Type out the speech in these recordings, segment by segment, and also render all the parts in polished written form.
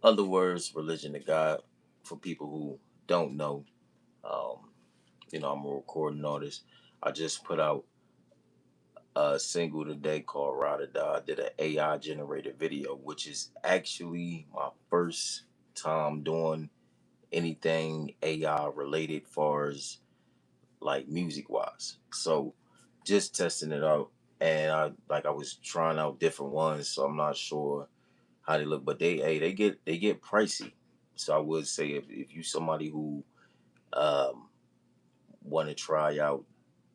Other words, religion to God. For people who don't know, um, I'm a recording artist. I just put out a single today called Ride or Die. I did an AI generated video, which is actually my first time doing anything AI related, far as like music wise. So just testing it out, and I was trying out different ones, so I'm not sure how they look, but they get pricey. So I would say if you somebody who um want to try out,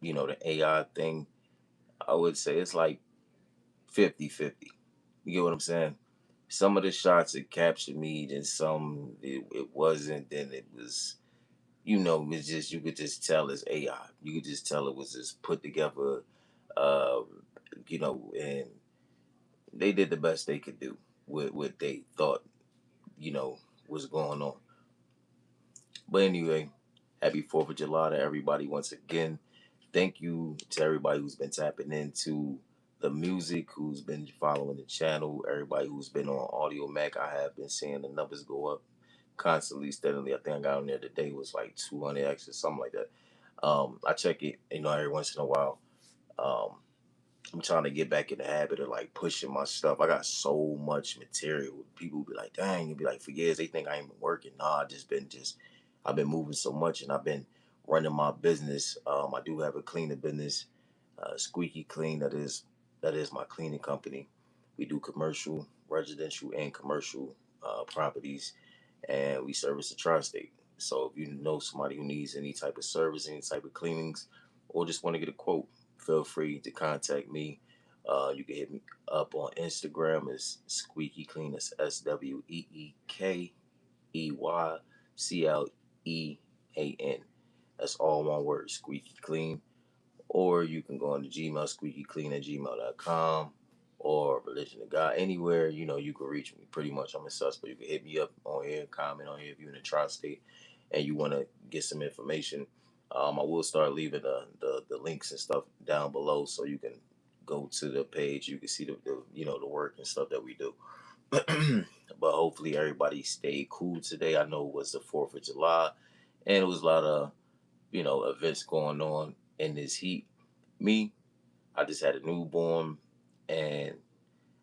the AI thing, I would say it's like 50-50. You get what I'm saying? Some of the shots it captured me, then some it wasn't. Then it was, it's just you could just tell it's AI. You could just tell it was just put together, uh, and they did the best they could do with what they thought, you know, was going on. But anyway, happy 4th of July to everybody once again. Thank you to everybody who's been tapping into the music, who's been following the channel, everybody who's been on Audio Mac. I have been seeing the numbers go up constantly, steadily. I think I got on there today was like 200 extra, something like that. I check it, every once in a while. Um, I'm trying to get back in the habit of like pushing my stuff. I got so much material. People be like, dang, you'll be like, for years they think I ain't been working. Nah, I've been moving so much, and I've been running my business. I do have a cleaning business, Squeaky Clean. That is my cleaning company. We do commercial, residential, and commercial properties, and we service the tri-state. So if you know somebody who needs any type of service, any type of cleanings, or just want to get a quote, feel free to contact me. You can hit me up on Instagram. It's Squeaky Clean. It's SweekyKeyClean. That's all one word, Squeaky Clean. Or you can go on the Gmail, squeakyclean@gmail.com, or Religion to God. Anywhere, you can reach me. Pretty much, I'm a sus, but you can hit me up on here, comment on here if you're in the tri-state and you want to get some information. I will start leaving the links and stuff down below so you can go to the page. You can see the work and stuff that we do. But hopefully everybody stayed cool today. I know it was the 4th of July, and it was a lot of events going on in this heat. Me, I just had a newborn, and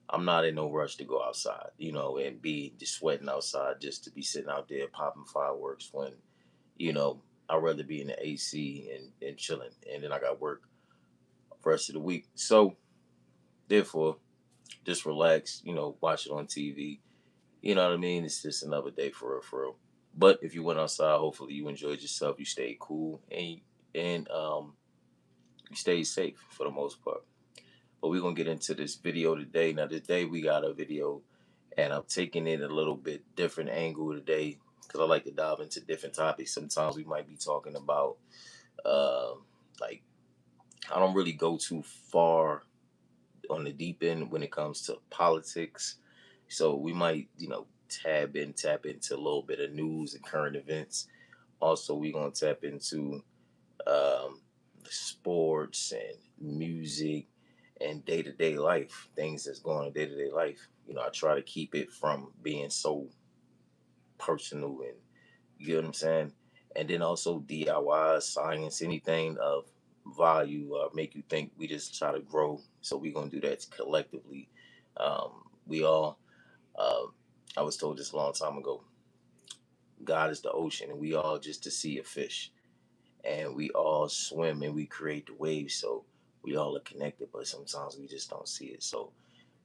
I'm not in no rush to go outside, and be just sweating outside just to be sitting out there popping fireworks when, you know, I'd rather be in the AC and chilling. And then I got work the rest of the week. So, therefore, just relax, watch it on TV. You know what I mean? It's just another day for real, for real. But if you went outside, hopefully you enjoyed yourself, you stayed cool, and you stayed safe for the most part. But we're gonna get into this video today. Now today we got a video, and I'm taking it a little bit different angle today because I like to dive into different topics. Sometimes we might be talking about uh, like I don't really go too far on the deep end when it comes to politics. So we might, tap into a little bit of news and current events. Also, we're gonna tap into um, sports and music and day to day life, things that's going on day to day life. I try to keep it from being so personal, and you know what I'm saying. And then also DIY, science, anything of value, make you think. We just try to grow, so we're gonna do that collectively. We all. Uh, I was told this a long time ago. God is the ocean, and we all just a sea of fish, and we all swim and we create the waves. So we all are connected, but sometimes we just don't see it. So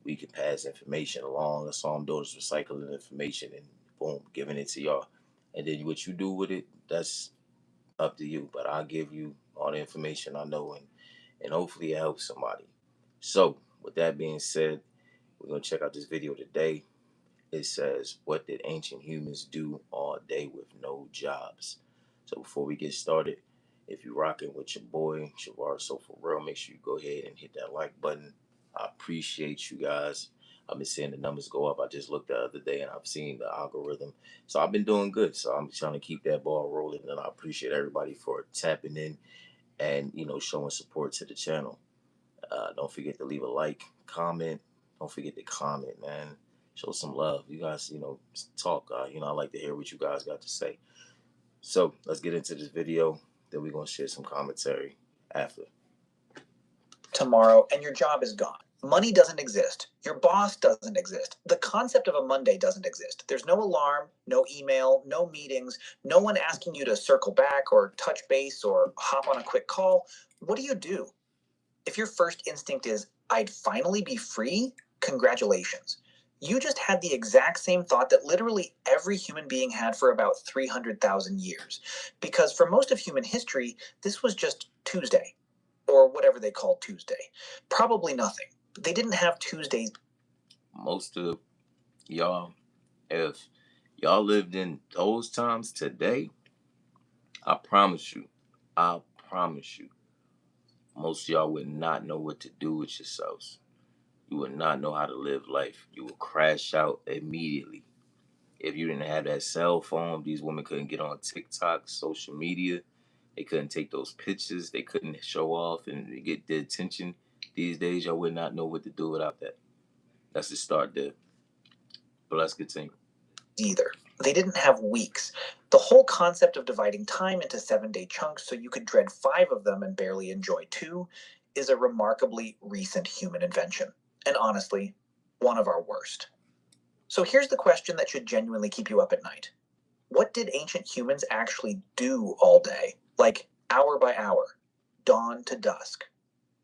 we can pass information along. That's all I'm doing is recycling information and boom, giving it to y'all. And then what you do with it, that's up to you. But I'll give you all the information I know, and hopefully it helps somebody. So with that being said, we're gonna check out this video today. It says, "What did ancient humans do all day with no jobs?" So before we get started, if you're rocking with your boy Shavar So For Real, make sure you go ahead and hit that like button. I appreciate you guys. I've been seeing the numbers go up. I just looked the other day and I've seen the algorithm. So I've been doing good. So I'm trying to keep that ball rolling, and I appreciate everybody for tapping in and showing support to the channel. Don't forget to leave a like, comment. Don't forget to comment, man. show some love. You guys, talk. I like to hear what you guys got to say. So let's get into this video. Then we're gonna share some commentary after. Tomorrow, and your job is gone. Money doesn't exist. Your boss doesn't exist. The concept of a Monday doesn't exist. There's no alarm, no email, no meetings, no one asking you to circle back or touch base or hop on a quick call. What do you do? If your first instinct is, I'd finally be free, congratulations. You just had the exact same thought that literally every human being had for about 300,000 years. Because for most of human history, this was just Tuesday, or whatever they called Tuesday. Probably nothing. They didn't have Tuesdays. Most of y'all, if y'all lived in those times today, I promise you, most of y'all would not know what to do with yourselves. You would not know how to live life. You would crash out immediately. If you didn't have that cell phone, these women couldn't get on TikTok, social media. They couldn't take those pictures. They couldn't show off and get the attention. These days, y'all would not know what to do without that. That's the start there. But let's continue. Either. They didn't have weeks. The whole concept of dividing time into 7-day chunks so you could dread 5 of them and barely enjoy 2 is a remarkably recent human invention. And honestly, one of our worst. So here's the question that should genuinely keep you up at night. What did ancient humans actually do all day? Like hour by hour, dawn to dusk,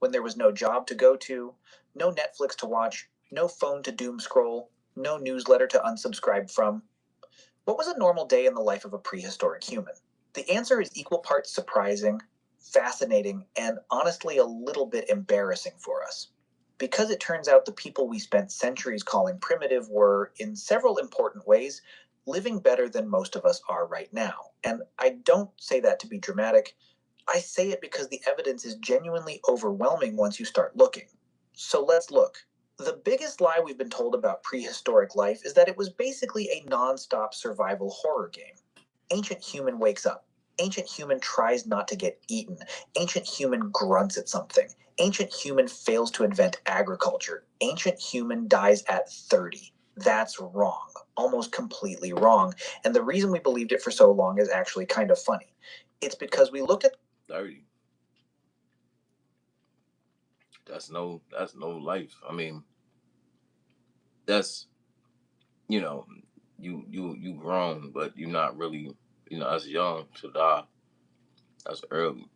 when there was no job to go to, no Netflix to watch, no phone to doom scroll, no newsletter to unsubscribe from? What was a normal day in the life of a prehistoric human? The answer is equal parts surprising, fascinating, and honestly a little bit embarrassing for us. Because it turns out the people we spent centuries calling primitive were, in several important ways, living better than most of us are right now. And I don't say that to be dramatic. I say it because the evidence is genuinely overwhelming once you start looking. So let's look. The biggest lie we've been told about prehistoric life is that it was basically a non-stop survival horror game. Ancient human wakes up. Ancient human tries not to get eaten. Ancient human grunts at something. Ancient human fails to invent agriculture. Ancient human dies at 30. That's wrong. Almost completely wrong. And the reason we believed it for so long is actually kind of funny. It's because we looked at 30. That's no life. I mean, that's you grown, but you're not really as young to die. That's early.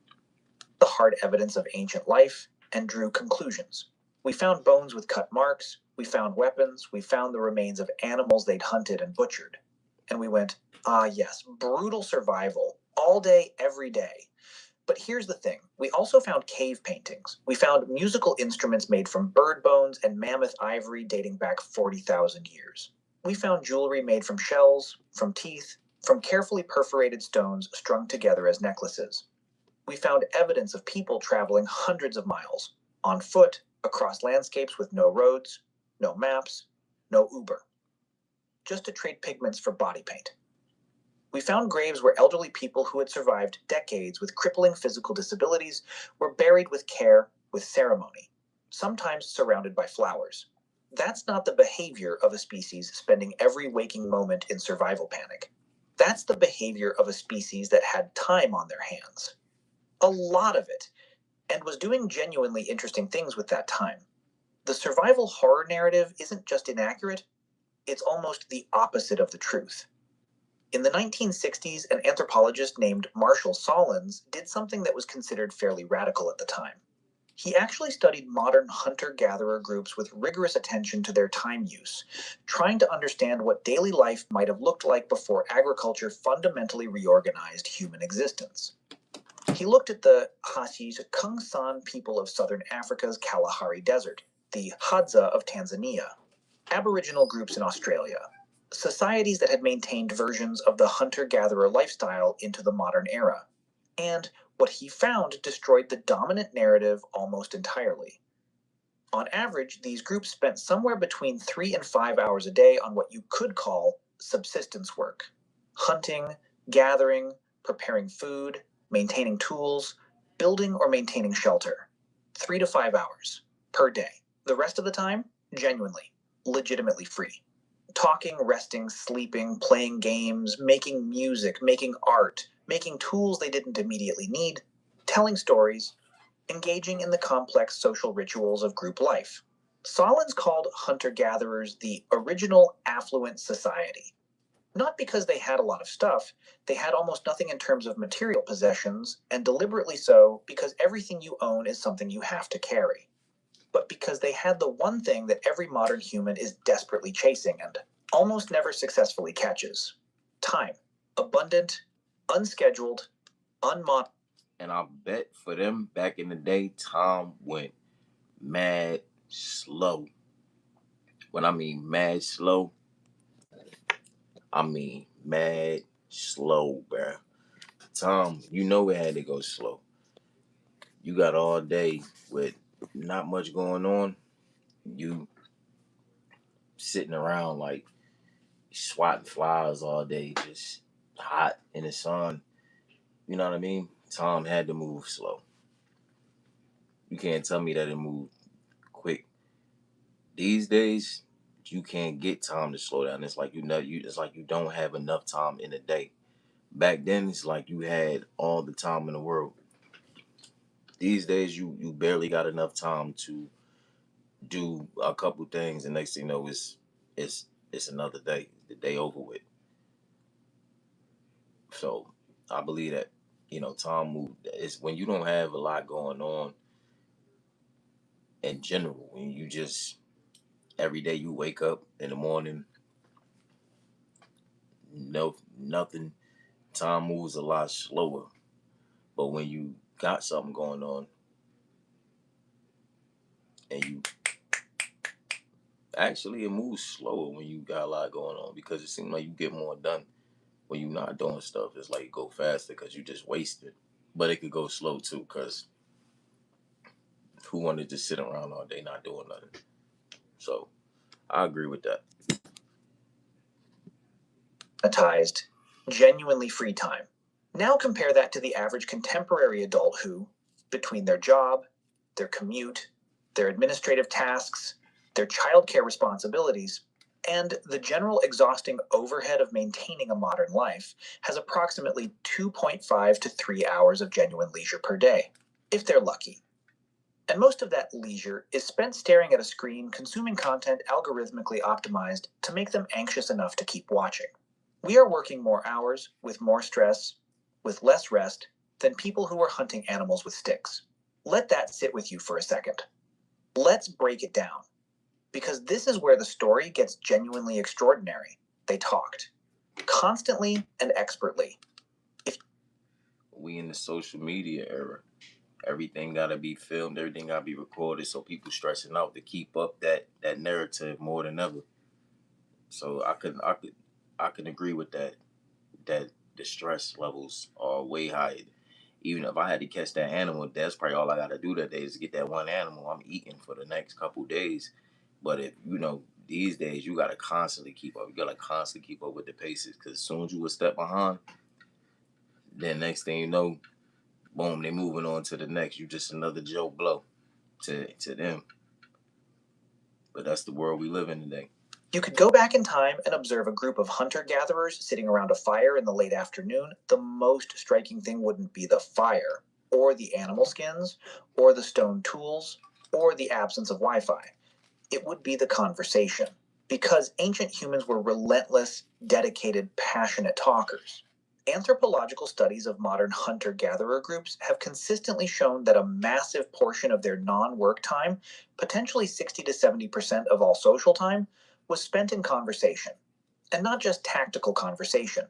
the hard evidence of ancient life and drew conclusions. We found bones with cut marks, we found weapons, we found the remains of animals they'd hunted and butchered. And we went, ah yes, brutal survival, all day, every day. But here's the thing, we also found cave paintings. We found musical instruments made from bird bones and mammoth ivory dating back 40,000 years. We found jewelry made from shells, from teeth, from carefully perforated stones strung together as necklaces. We found evidence of people traveling hundreds of miles, on foot, across landscapes with no roads, no maps, no Uber, just to trade pigments for body paint. We found graves where elderly people who had survived decades with crippling physical disabilities were buried with care, with ceremony, sometimes surrounded by flowers. That's not the behavior of a species spending every waking moment in survival panic. That's the behavior of a species that had time on their hands. A lot of it, and was doing genuinely interesting things with that time. The survival horror narrative isn't just inaccurate, it's almost the opposite of the truth. In the 1960s, an anthropologist named Marshall Solins did something that was considered fairly radical at the time. He actually studied modern hunter-gatherer groups with rigorous attention to their time use, trying to understand what daily life might have looked like before agriculture fundamentally reorganized human existence. He looked at the Hashis Kungsan people of southern Africa's Kalahari Desert, the Hadza of Tanzania, Aboriginal groups in Australia, societies that had maintained versions of the hunter-gatherer lifestyle into the modern era. And what he found destroyed the dominant narrative almost entirely. On average, these groups spent somewhere between 3 and 5 hours a day on what you could call subsistence work: hunting, gathering, preparing food, maintaining tools, building or maintaining shelter. 3 to 5 hours per day. The rest of the time, genuinely, legitimately free. Talking, resting, sleeping, playing games, making music, making art, making tools they didn't immediately need, telling stories, engaging in the complex social rituals of group life. Solons called hunter-gatherers the original affluent society. Not because they had a lot of stuff, they had almost nothing in terms of material possessions, and deliberately so because everything you own is something you have to carry. But because they had the one thing that every modern human is desperately chasing and almost never successfully catches: time. Abundant, unscheduled, unmonitored. And I bet for them back in the day, time went mad slow. When I mean mad slow, I mean mad slow, bruh. Time, you know it had to go slow. You got all day with not much going on. You sitting around like swatting flies all day, just hot in the sun. You know what I mean? Time had to move slow. You can't tell me that it moved quick. These days, you can't get time to slow down. It's like you know, it's like you don't have enough time in a day. Back then, it's like you had all the time in the world. These days, you barely got enough time to do a couple things, and next thing you know, it's it's another day. The day over with. So I believe that time move. It's when you don't have a lot going on in general. When you just every day you wake up in the morning, no nothing. Time moves a lot slower. But when you got something going on and you actually it moves slower when you got a lot going on because it seems like you get more done when you're not doing stuff. It's like you go faster because you just wasted. But it could go slow too because who wanted to sit around all day not doing nothing? So I agree with that. Monetized, genuinely free time. Now compare that to the average contemporary adult who, between their job, their commute, their administrative tasks, their childcare responsibilities, and the general exhausting overhead of maintaining a modern life, has approximately 2.5 to 3 hours of genuine leisure per day, if they're lucky. And most of that leisure is spent staring at a screen consuming content algorithmically optimized to make them anxious enough to keep watching. We are working more hours, with more stress, with less rest, than people who are hunting animals with sticks. Let that sit with you for a second. Let's break it down, because this is where the story gets genuinely extraordinary. They talked, constantly and expertly. We in the social media era. Everything gotta be filmed, everything gotta be recorded, so people stressing out to keep up that narrative more than ever. So I can agree with that. That the stress levels are way higher. Even if I had to catch that animal, that's probably all I gotta do that day is get that one animal I'm eating for the next couple days. But if these days you gotta constantly keep up. You gotta constantly keep up with the paces because as soon as you a step behind, then next thing you know, boom, they moving on to the next. You just another Joe Blow to them. But that's the world we live in today. You could go back in time and observe a group of hunter-gatherers sitting around a fire in the late afternoon. The most striking thing wouldn't be the fire, or the animal skins, or the stone tools, or the absence of Wi-Fi. It would be the conversation. Because ancient humans were relentless, dedicated, passionate talkers. Anthropological studies of modern hunter-gatherer groups have consistently shown that a massive portion of their non-work time, potentially 60 to 70% of all social time, was spent in conversation. And not just tactical conversation.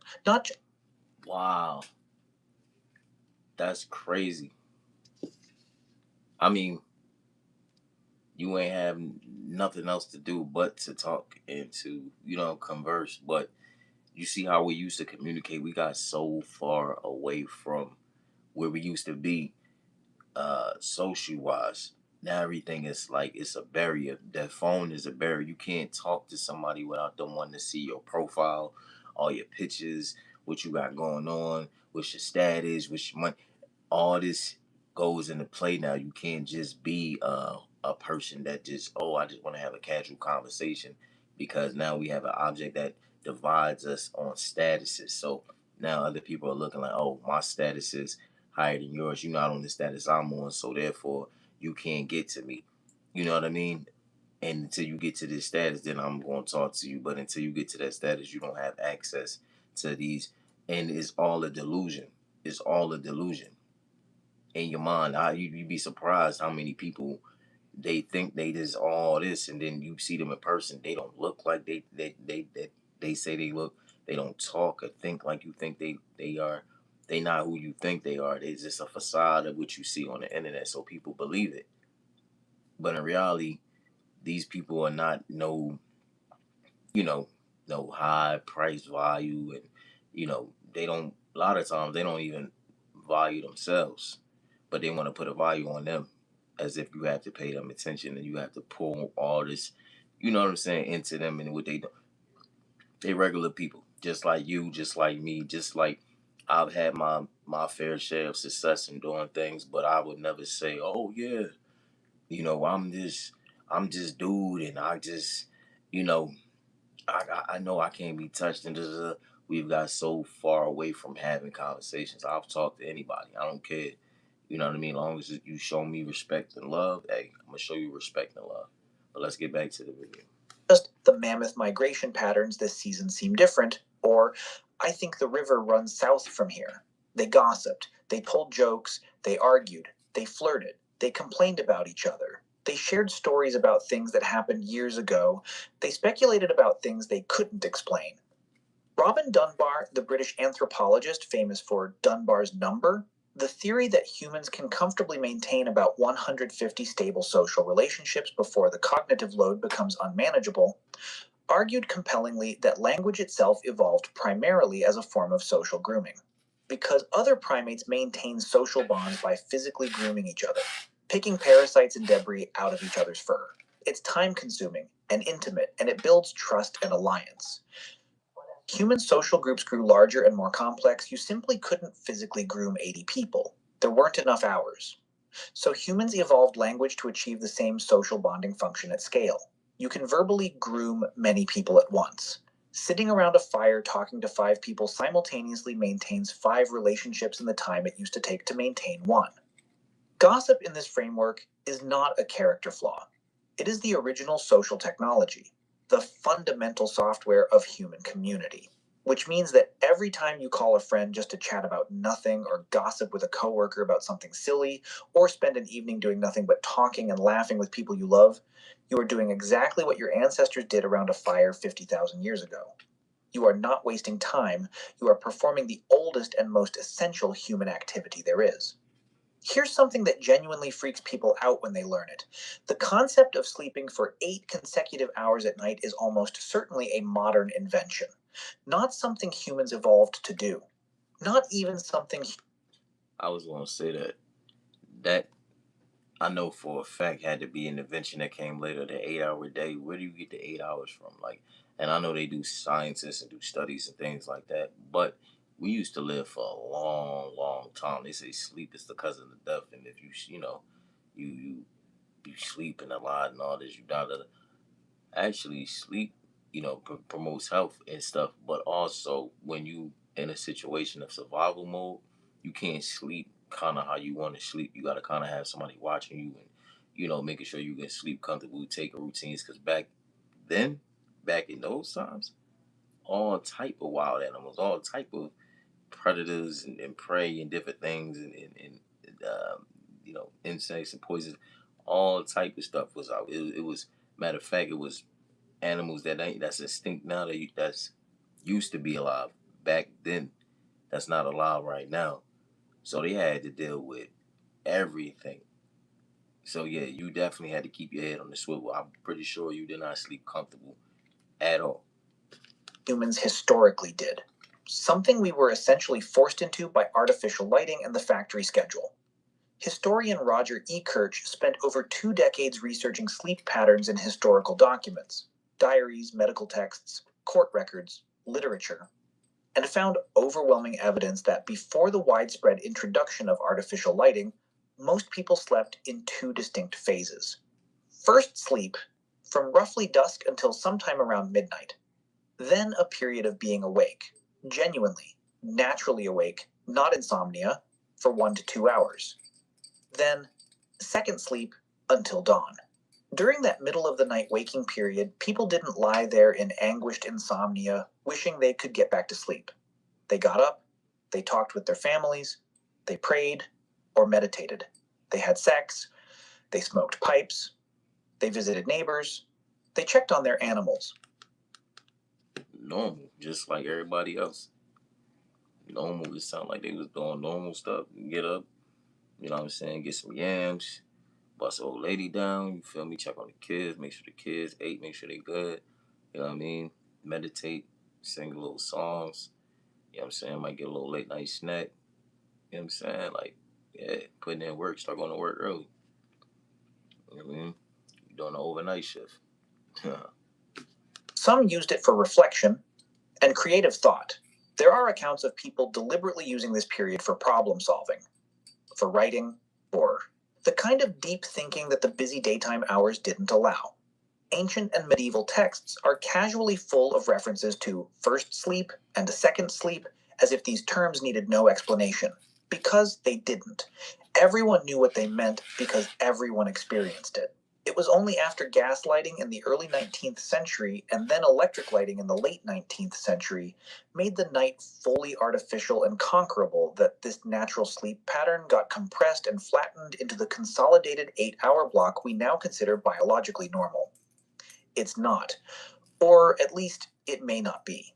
Wow. That's crazy. I mean, you ain't have nothing else to do but to talk and to, converse. But you see how we used to communicate. We got so far away from where we used to be, social wise. Now everything is like it's a barrier. That phone is a barrier. You can't talk to somebody without them wanting to see your profile, all your pictures, what you got going on, what's your status, what's your money. All this goes into play now. You can't just be a person that just I just want to have a casual conversation. because now we have an object that divides us on statuses. So now other people are looking like, oh, my status is higher than yours. You're not on the status I'm on, so therefore you can't get to me. You know what I mean? And until you get to this status, then I'm going to talk to you. But until you get to that status, you don't have access to these. And it's all a delusion. It's all a delusion in your mind. You'd be surprised how many people they think they just all this, and then you see them in person. They don't look like they say they look. They don't talk or think like you think they are. They not who you think they are. They just a facade of what you see on the internet, so people believe it. But in reality, these people are not you know, no high price value, and they don't. A lot of times they don't even value themselves, but they want to put a value on them, as if you have to pay them attention and you have to pull all this, you know what I'm saying, into them. And what they do, they regular people, just like you, just like me, just like I've had my fair share of success in doing things, but I would never say, oh yeah, I'm just dude, and I just, you know, I know I can't be touched, and we've got so far away from having conversations. I'll talk to anybody. I don't care. You know what I mean? As long as you show me respect and love, hey, I'm gonna show you respect and love. But let's get back to the video. Just the mammoth migration patterns this season seem different, or I think the river runs south from here. They gossiped, they told jokes, they argued, they flirted, they complained about each other. They shared stories about things that happened years ago. They speculated about things they couldn't explain. Robin Dunbar, the British anthropologist famous for Dunbar's number, the theory that humans can comfortably maintain about 150 stable social relationships before the cognitive load becomes unmanageable, argued compellingly that language itself evolved primarily as a form of social grooming, because other primates maintain social bonds by physically grooming each other, picking parasites and debris out of each other's fur. It's time-consuming and intimate, and it builds trust and alliance. Human social groups grew larger and more complex. You simply couldn't physically groom 80 people. There weren't enough hours. So humans evolved language to achieve the same social bonding function at scale. You can verbally groom many people at once. Sitting around a fire talking to 5 people simultaneously maintains 5 relationships in the time it used to take to maintain 1. Gossip in this framework is not a character flaw. It is the original social technology, the fundamental software of human community, which means that every time you call a friend just to chat about nothing, or gossip with a coworker about something silly, or spend an evening doing nothing but talking and laughing with people you love, you are doing exactly what your ancestors did around a fire 50,000 years ago. You are not wasting time. You are performing the oldest and most essential human activity there is. Here's something that genuinely freaks people out when they learn it. The concept of sleeping for 8 consecutive hours at night is almost certainly a modern invention, not something humans evolved to do. Not even something. I was gonna say that I know for a fact had to be an invention that came later. The 8 hour day. Where do you get the 8 hours from? Like, and I know they do scientists and do studies and things like that, but we used to live for a long, long time. They say sleep is the cousin of death, and if you sleeping a lot and all this, you die. Actually, sleep, promotes health and stuff. But also, when you in a situation of survival mode, you can't sleep kind of how you want to sleep. You got to kind of have somebody watching you, and making sure you can sleep comfortable, take routines. Because back in those times, all type of wild animals, all type of predators and prey and different things, and insects and poisons, all type of stuff was out. It was, matter of fact, it was animals that's extinct now, that's used to be alive back then, that's not alive right now. So they had to deal with everything. So yeah, you definitely had to keep your head on the swivel. I'm pretty sure you did not sleep comfortable at all. Humans historically did. Something we were essentially forced into by artificial lighting and the factory schedule. Historian Roger E. Kirch spent over 2 decades researching sleep patterns in historical documents, diaries, medical texts, court records, literature, and found overwhelming evidence that before the widespread introduction of artificial lighting, most people slept in 2 distinct phases. First sleep, from roughly dusk until sometime around midnight. Then a period of being awake, genuinely, naturally awake, not insomnia, for 1 to 2 hours. Then second sleep until dawn. During that middle of the night waking period, people didn't lie there in anguished insomnia, wishing they could get back to sleep. They got up, they talked with their families, they prayed or meditated. They had sex, they smoked pipes, they visited neighbors, they checked on their animals. Normal, just like everybody else. Normal, it sounded like they was doing normal stuff. Get up, you know what I'm saying, get some yams, bust the old lady down, you feel me, check on the kids, make sure the kids ate, make sure they good, you know what I mean, meditate, sing little songs, you know what I'm saying, might get a little late night snack, you know what I'm saying, like, yeah, putting in work, start going to work early, you know what I mean, you doing an overnight shift. Some used it for reflection and creative thought. There are accounts of people deliberately using this period for problem solving, for writing, or the kind of deep thinking that the busy daytime hours didn't allow. Ancient and medieval texts are casually full of references to first sleep and a second sleep, as if these terms needed no explanation. Because they didn't. Everyone knew what they meant because everyone experienced it. It was only after gaslighting in the early 19th century and then electric lighting in the late 19th century made the night fully artificial and conquerable that this natural sleep pattern got compressed and flattened into the consolidated 8-hour block we now consider biologically normal. It's not, or at least it may not be.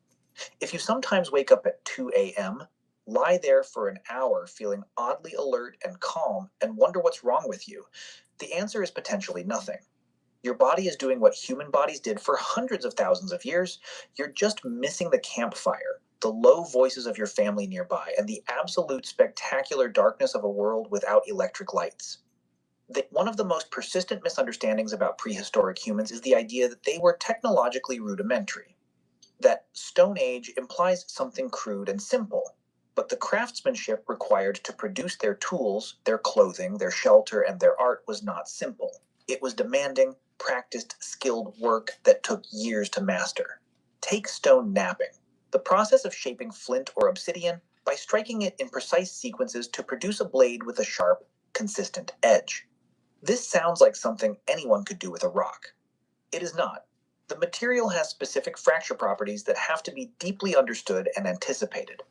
If you sometimes wake up at 2 a.m., lie there for an hour feeling oddly alert and calm and wonder what's wrong with you, the answer is potentially nothing. Your body is doing what human bodies did for hundreds of thousands of years. You're just missing the campfire, the low voices of your family nearby, and the absolute spectacular darkness of a world without electric lights. One of the most persistent misunderstandings about prehistoric humans is the idea that they were technologically rudimentary. That Stone Age implies something crude and simple, but the craftsmanship required to produce their tools, their clothing, their shelter, and their art was not simple. It was demanding, practiced, skilled work that took years to master. Take stone knapping, the process of shaping flint or obsidian by striking it in precise sequences to produce a blade with a sharp, consistent edge. This sounds like something anyone could do with a rock. It is not. The material has specific fracture properties that have to be deeply understood and anticipated.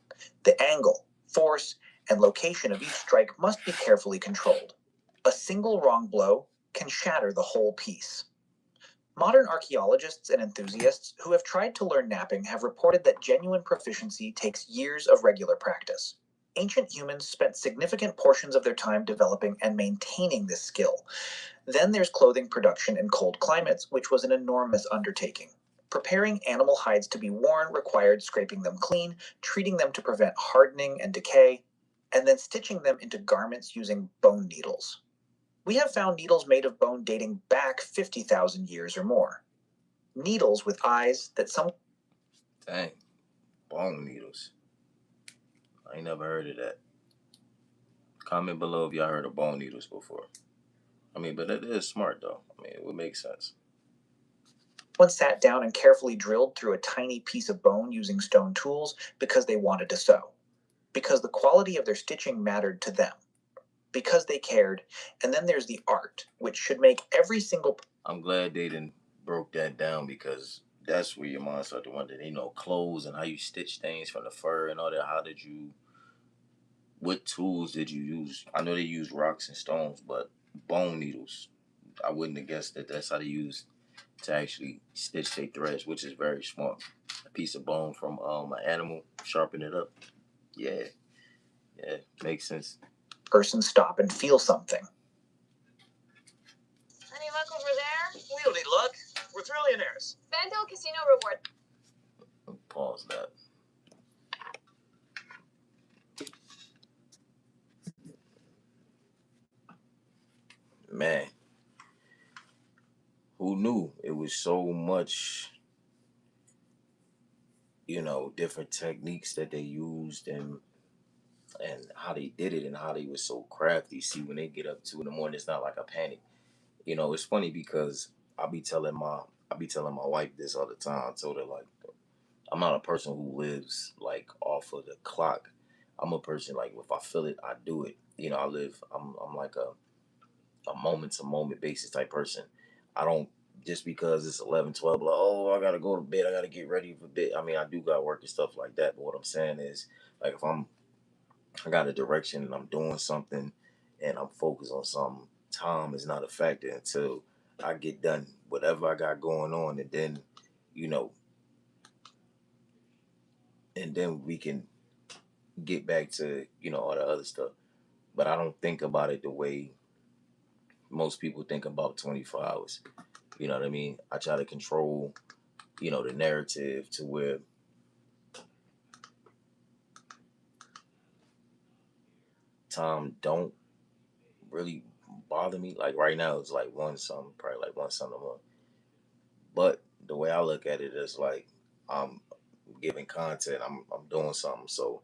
The angle, force, and location of each strike must be carefully controlled. A single wrong blow can shatter the whole piece. Modern archaeologists and enthusiasts who have tried to learn knapping have reported that genuine proficiency takes years of regular practice. Ancient humans spent significant portions of their time developing and maintaining this skill. Then there's clothing production in cold climates, which was an enormous undertaking. Preparing animal hides to be worn required scraping them clean, treating them to prevent hardening and decay, and then stitching them into garments using bone needles. We have found needles made of bone dating back 50,000 years or more. Needles with eyes that some... Dang, bone needles. I ain't never heard of that. Comment below if y'all heard of bone needles before. I mean, but it is smart though. I mean, it would make sense. One sat down and carefully drilled through a tiny piece of bone using stone tools because they wanted to sew. Because the quality of their stitching mattered to them. Because they cared. And then there's the art, which should make every single... I'm glad they didn't broke that down because that's where your mind started to wonder, clothes and how you stitch things from the fur and all that. What tools did you use? I know they use rocks and stones, but bone needles, I wouldn't have guessed that that's how they use to actually stitch their threads, which is very smart. A piece of bone from an animal, sharpen it up. Yeah, makes sense. Person stop and feel something. Any luck over there? We don't need luck. We're trillionaires. Bando Casino Reward. Pause that. Man, who knew it was so much, different techniques that they used and how they did it and how they were so crafty. See, when they get up 2 in the morning, it's not like a panic. It's funny because I be telling my wife this all the time. I told her like I'm not a person who lives like off of the clock. I'm a person like if I feel it, I do it. You know, I'm like a moment to moment basis type person. I don't just because it's 11, 12, like, oh, I gotta go to bed, I gotta get ready for bed. I mean, I do got work and stuff like that, but what I'm saying is, like, if I got a direction and I'm doing something and I'm focused on something, time is not a factor until I get done whatever I got going on, and then, you know, and then we can get back to, all the other stuff. But I don't think about it the way most people think about 24 hours. You know what I mean? I try to control, the narrative to where time don't really bother me. Like right now, it's like one something, probably like one something a month. But the way I look at it is like I'm giving content. I'm doing something. So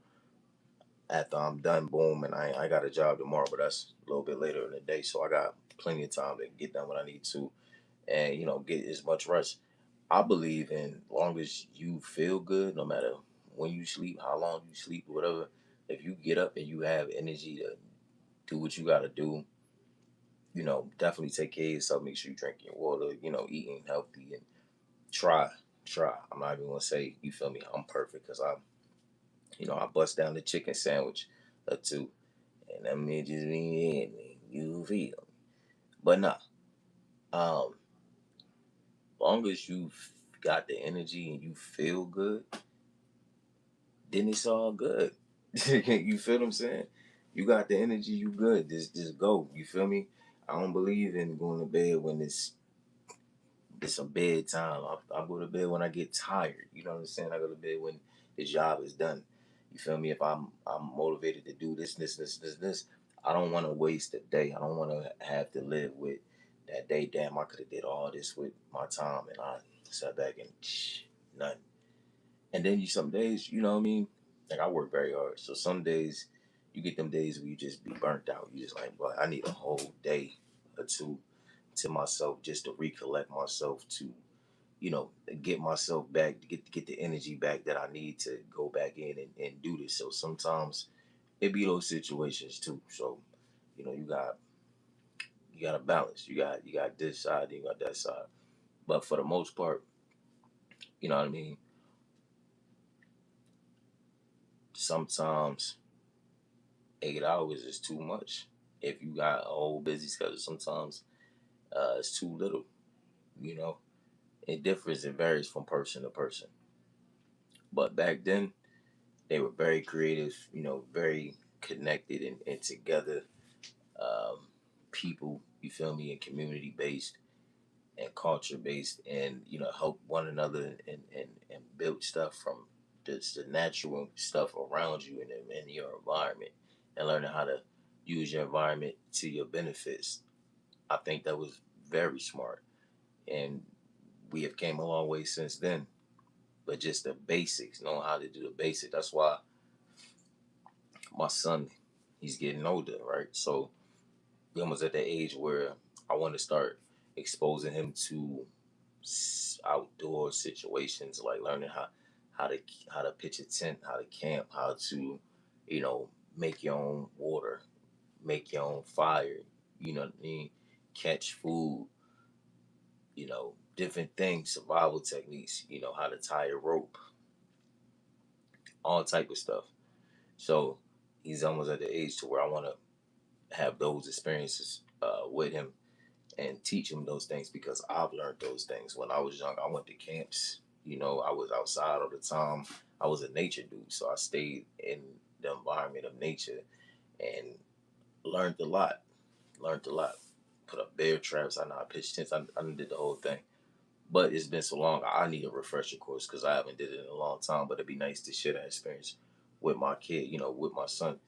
after I'm done, boom, and I got a job tomorrow, but that's a little bit later in the day. So I got plenty of time to get done what I need to, and get as much rest. I believe in long as you feel good, no matter when you sleep, how long you sleep, whatever. If you get up and you have energy to do what you got to do, definitely take care of yourself. Make sure you drink your water, eating healthy and try, try. I'm not even gonna say you feel me. I'm perfect because I bust down the chicken sandwich or two, and that means just me in you feel. But nah, um, long as you got the energy and you feel good, then it's all good. You feel what I'm saying? You got the energy, you good. Just go. You feel me? I don't believe in going to bed when it's a bedtime. I go to bed when I get tired. You know what I'm saying? I go to bed when the job is done. You feel me? If I'm motivated to do this, I don't want to waste a day. I don't want to have to live with that day. Damn, I could have did all this with my time, and I sat back and nothing. And then some days, you know what I mean? Like I work very hard, so some days you get them days where you just be burnt out. You just like, boy, I need a whole day or two to myself just to recollect myself to get myself back, to get the energy back that I need to go back in and do this. So sometimes it be those situations too. So, you got to balance. You got this side, you got that side. But for the most part, you know what I mean? Sometimes 8 hours is too much. If you got a whole busy schedule, sometimes it's too little, you know. It differs, it varies from person to person. But back then, they were very creative, very connected and together um, people, you feel me, and community based and culture based, and help one another and build stuff from the natural stuff around you and in your environment, and learning how to use your environment to your benefits. I think that was very smart, and we have came a long way since then. But just the basics, knowing how to do the basics. That's why my son, he's getting older, right? So we almost at the age where I want to start exposing him to outdoor situations, like learning how to how to pitch a tent, how to camp, how to, you know, make your own water, make your own fire. You know what I mean? Catch food. Different things, survival techniques. How to tie a rope, all type of stuff. So he's almost at the age to where I want to have those experiences with him and teach him those things because I've learned those things when I was young. I went to camps. I was outside all the time. I was a nature dude, so I stayed in the environment of nature and learned a lot. Learned a lot. Put up bear traps. I know I pitched tents. I did the whole thing. But it's been so long. I need a refresher course because I haven't did it in a long time. But it'd be nice to share that experience with my kid. With my son.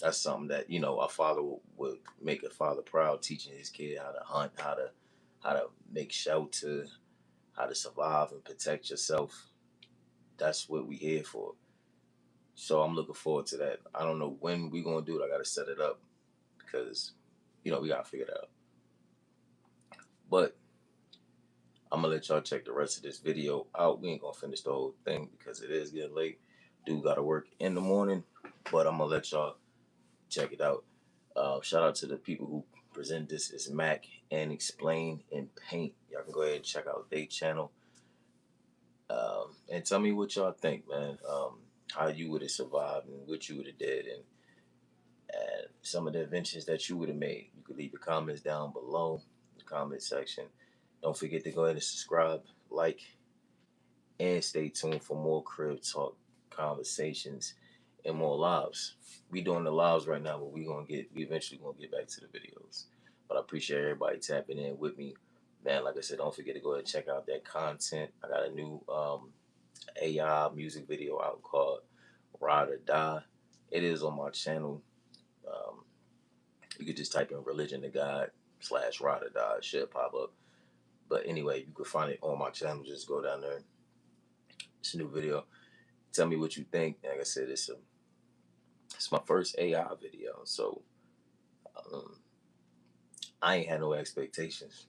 That's something that a father would make a father proud, teaching his kid how to hunt, how to make shelter, how to survive and protect yourself. That's what we here for. So I'm looking forward to that. I don't know when we gonna do it. I gotta set it up because we gotta figure it out. But I'm gonna let y'all check the rest of this video out. We ain't gonna finish the whole thing because it is getting late. Dude gotta work in the morning, but I'm gonna let y'all check it out. Shout out to the people who present this. It's Mac and Explain and Paint. Y'all can go ahead and check out their channel. And tell me what y'all think, man. How you would have survived and what you would have did, and some of the inventions that you would have made. You could leave your comments down below in the comment section. Don't forget to go ahead and subscribe, like, and stay tuned for more crib talk conversations and more lives. We doing the lives right now, but we eventually gonna get back to the videos. But I appreciate everybody tapping in with me, man. Like I said, don't forget to go ahead and check out that content. I got a new AI music video out called Ride or Die. It is on my channel. Um, you could just type in Religion to God / Ride or Die. It should pop up. But anyway, you can find it on my channel. Just go down there. It's a new video. Tell me what you think. Like I said, it's my first AI video, so um, I ain't had no expectations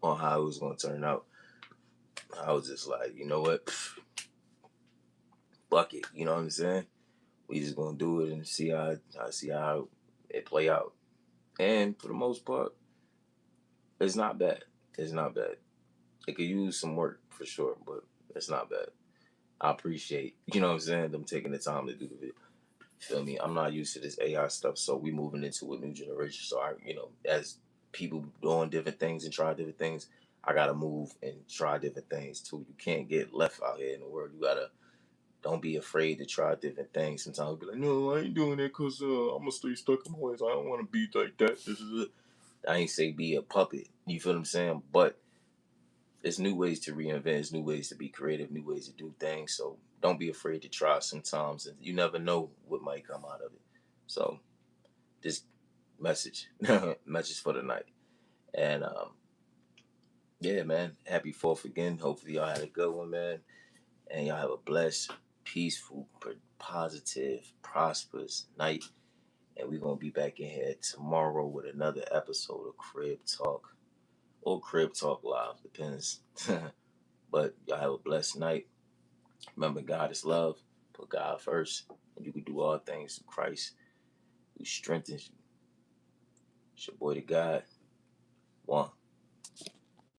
on how it was gonna turn out. I was just like, you know what, fuck it. You know what I'm saying? We just gonna do it and see how it play out. And for the most part, it's not bad. It's not bad. It could use some work for sure, but it's not bad. I appreciate, you know what I'm saying, them taking the time to do the video. Feel me? I'm not used to this AI stuff, so we moving into a new generation. So as people doing different things and try different things, I gotta move and try different things too. You can't get left out here in the world. You gotta don't be afraid to try different things. Sometimes we be like, no, I ain't doing that because I'm gonna stay stuck in my ways. I don't want to be like that. This is it. I ain't say be a puppet. You feel what I'm saying? But there's new ways to reinvent. There's new ways to be creative. New ways to do things. So don't be afraid to try sometimes, and you never know what might come out of it. So this message for the night. And yeah, man, happy 4th again. Hopefully y'all had a good one, man, and y'all have a blessed, peaceful, positive, prosperous night. And we're gonna be back in here tomorrow with another episode of Crib Talk or Crib Talk Live, depends. But y'all have a blessed night. Remember, God is love. Put God first, and you can do all things through Christ who strengthens you. It's your boy, the God. One.